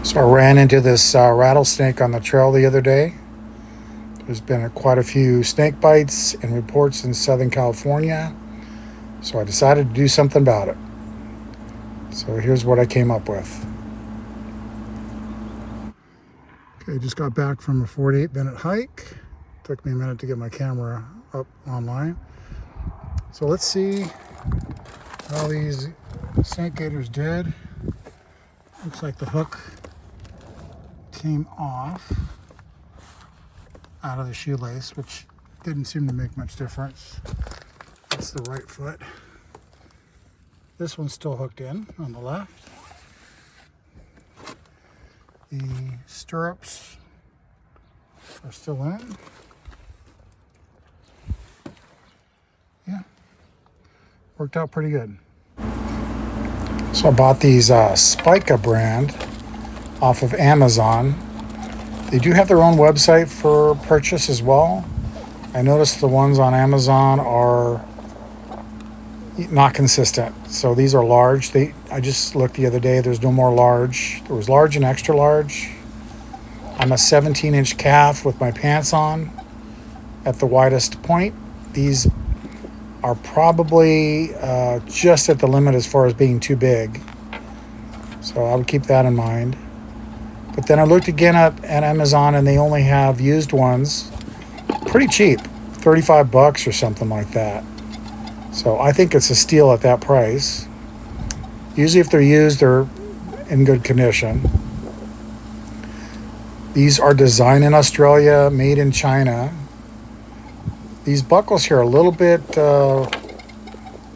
So I ran into this rattlesnake on the trail the other day. There's been quite a few snake bites and reports in Southern California. So I decided to do something about it. So here's what I came up with. Okay, just got back from a 48-minute hike. Took me a minute to get my camera up online. So let's see how these snake gators did. Looks like the hook came off out of the shoelace, which didn't seem to make much difference. That's the right foot. This one's still hooked in on the left. The stirrups are still in. Yeah, worked out pretty good. So I bought these Spika brand off of Amazon. They do have their own website for purchase as well. I noticed the ones on Amazon are not consistent. So these are large. I just looked the other day. There's no more large. There was large and extra large. I'm a 17-inch calf with my pants on at the widest point. These are probably just at the limit as far as being too big. So I would keep that in mind. But then I looked again at Amazon, and they only have used ones pretty cheap, $35 or something like that. So I think it's a steal at that price. Usually if they're used, they're in good condition. These are designed in Australia, made in China. These buckles here are a little bit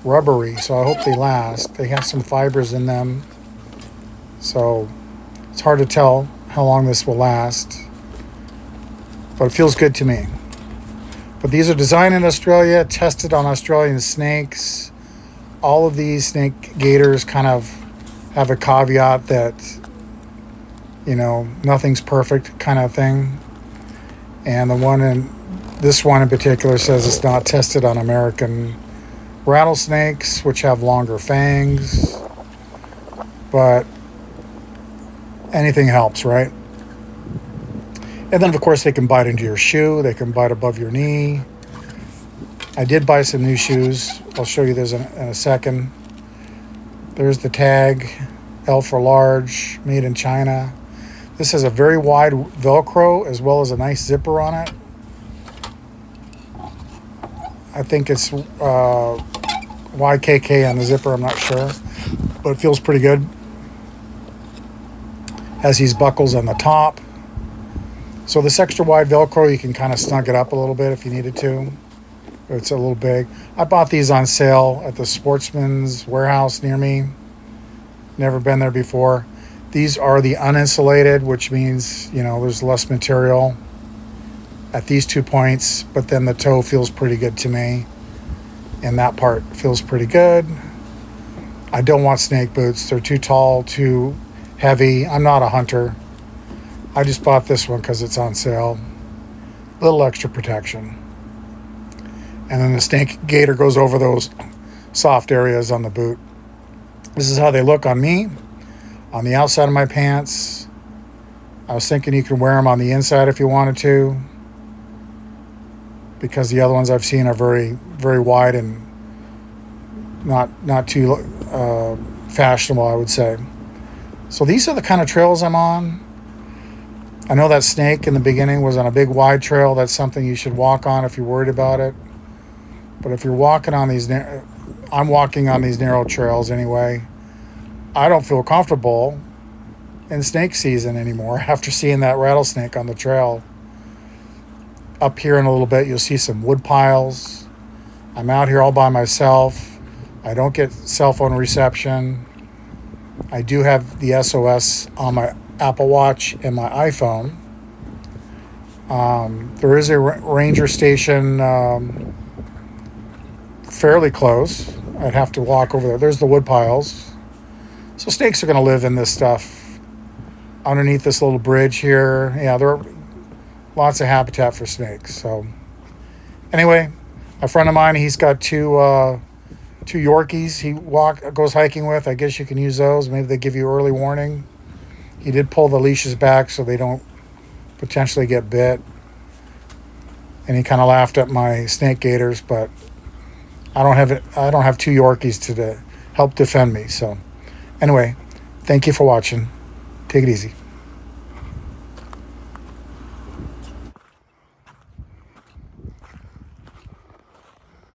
rubbery, so I hope they last. They have some fibers in them, so it's hard to tell how long this will last, but it feels good to me. But these are designed in Australia, tested on Australian snakes. All of these snake gators kind of have a caveat that, nothing's perfect kind of thing. And this one in particular says it's not tested on American rattlesnakes, which have longer fangs. But anything helps, right? And then, of course, they can bite into your shoe. They can bite above your knee. I did buy some new shoes. I'll show you those in a second. There's the tag, L for large, made in China. This has a very wide Velcro as well as a nice zipper on it. I think it's YKK on the zipper, I'm not sure. But it feels pretty good. Has these buckles on the top. So this extra wide Velcro, you can kind of snug it up a little bit if you needed to. It's a little big. I bought these on sale at the Sportsman's Warehouse near me. Never been there before. These are the uninsulated, which means, there's less material at these 2 points, but then the toe feels pretty good to me. And that part feels pretty good. I don't want snake boots. They're too tall, too heavy. I'm not a hunter. I just bought this one because it's on sale. A little extra protection. And then the snake gaiter goes over those soft areas on the boot. This is how they look on me. On the outside of my pants. I was thinking you could wear them on the inside if you wanted to, because the other ones I've seen are very, very wide and not too fashionable, I would say. So these are the kind of trails I'm on. I know that snake in the beginning was on a big wide trail. That's something you should walk on if you're worried about it. But if you're walking on these, I'm walking on these narrow trails anyway. I don't feel comfortable in snake season anymore after seeing that rattlesnake on the trail. Up here in a little bit, you'll see some wood piles. I'm out here all by myself. I don't get cell phone reception. I do have the SOS on my Apple Watch and my iPhone. There is a ranger station fairly close. I'd have to walk over there. There's the wood piles. So snakes are going to live in this stuff underneath this little bridge here. Yeah, there are lots of habitat for snakes. So anyway, a friend of mine, he's got two Yorkies he goes hiking with. I guess you can use those. Maybe they give you early warning He did pull the leashes back so they don't potentially get bit. And he kind of laughed at my snake gaiters, but I don't have two Yorkies to help defend me. So anyway, thank you for watching. Take it easy.